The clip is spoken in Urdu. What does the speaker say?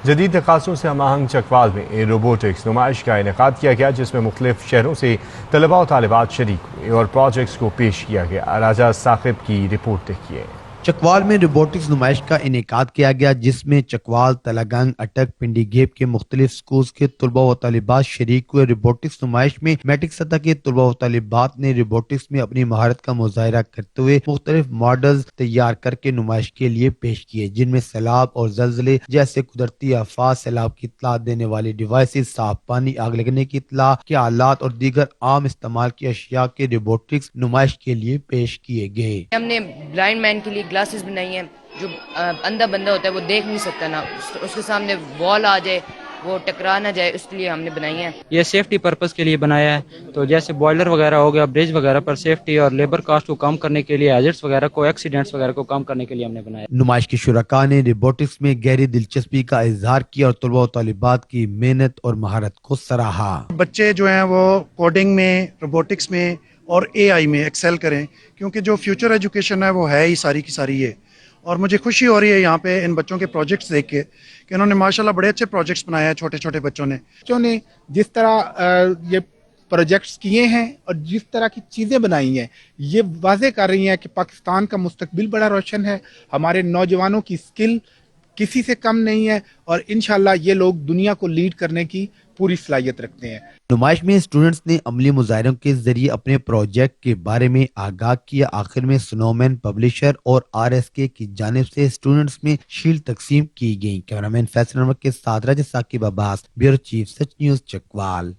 جدید تقاضوں سے ہم آہنگ چکوال میں روبوٹکس نمائش کا انعقاد کیا گیا، جس میں مختلف شہروں سے طلباء و طالبات شریک ہوئے اور پروجیکٹس کو پیش کیا گیا۔ راجہ ثاقب کی رپورٹ دیکھیے۔ چکوال میں روبوٹکس نمائش کا انعقاد کیا گیا، جس میں چکوال، تلگنگ، اٹک، پنڈی گیپ کے مختلف سکولز کے طلباء و طالبات شریک ہوئے۔ روبوٹکس نمائش میں میٹرک سطح کے طلباء و طالبات نے روبوٹکس میں اپنی مہارت کا مظاہرہ کرتے ہوئے مختلف ماڈلز تیار کر کے نمائش کے لیے پیش کیے، جن میں سیلاب اور زلزلے جیسے قدرتی آفات، سیلاب کی اطلاع دینے والی ڈیوائسز، صاف پانی، آگ لگنے کی اطلاع کے آلات اور دیگر عام استعمال کی اشیاء کے روبوٹکس نمائش کے لیے پیش کیے گئے۔ ہم نے بلائنڈ مین کے لیے گلاسز بنائی ہیں، جو اندھا بندہ ہوتا ہے وہ دیکھ نہیں سکتا نا، اس کے سامنے وال آ جائے وہ ٹکرا نہ جائے، اس لیے ہم نے بنائی ہیں۔ یہ سیفٹی پرپس کے لیے بنایا ہے، تو جیسے بوائلر وغیرہ ہو گیا، برج وغیرہ پر سیفٹی اور لیبر کاسٹ کو کم کرنے کے لیے، ہیزارڈز وغیرہ کو، ایکسیڈنٹس وغیرہ کو کم کرنے کے لیے ہم نے بنایا۔ نمائش کے شرکاء نے روبوٹکس میں گہری دلچسپی کا اظہار کیا اور طلباء و طالبات کی محنت اور مہارت کو سراہا۔ بچے جو ہیں وہ کوڈنگ میں، روبوٹکس میں اور اے آئی میں ایکسل کریں، کیونکہ جو فیوچر ایجوکیشن ہے وہ ہے ہی ساری کی ساری ہے۔ اور مجھے خوشی ہو رہی ہے یہاں پہ ان بچوں کے پروجیکٹس دیکھ کے کہ انہوں نے ماشاءاللہ بڑے اچھے پروجیکٹس بنائے ہیں، چھوٹے چھوٹے بچوں نے جس طرح یہ پروجیکٹس کیے ہیں اور جس طرح کی چیزیں بنائی ہیں، یہ واضح کر رہی ہیں کہ پاکستان کا مستقبل بڑا روشن ہے، ہمارے نوجوانوں کی سکل کسی سے کم نہیں ہے اور انشاءاللہ یہ لوگ دنیا کو لیڈ کرنے کی پوری صلاحیت رکھتے ہیں۔ نمائش میں اسٹوڈنٹس نے عملی مظاہروں کے ذریعے اپنے پروجیکٹ کے بارے میں آگاہ کیا۔ آخر میں سنو مین پبلشر اور RSK کی جانب سے اسٹوڈنٹس میں شیلڈ تقسیم کی گئی۔ کیمرامین فیصل نمک کے ساتھ راجہ ثاقب عباس، بیورو چیف، سچ نیوز، چکوال۔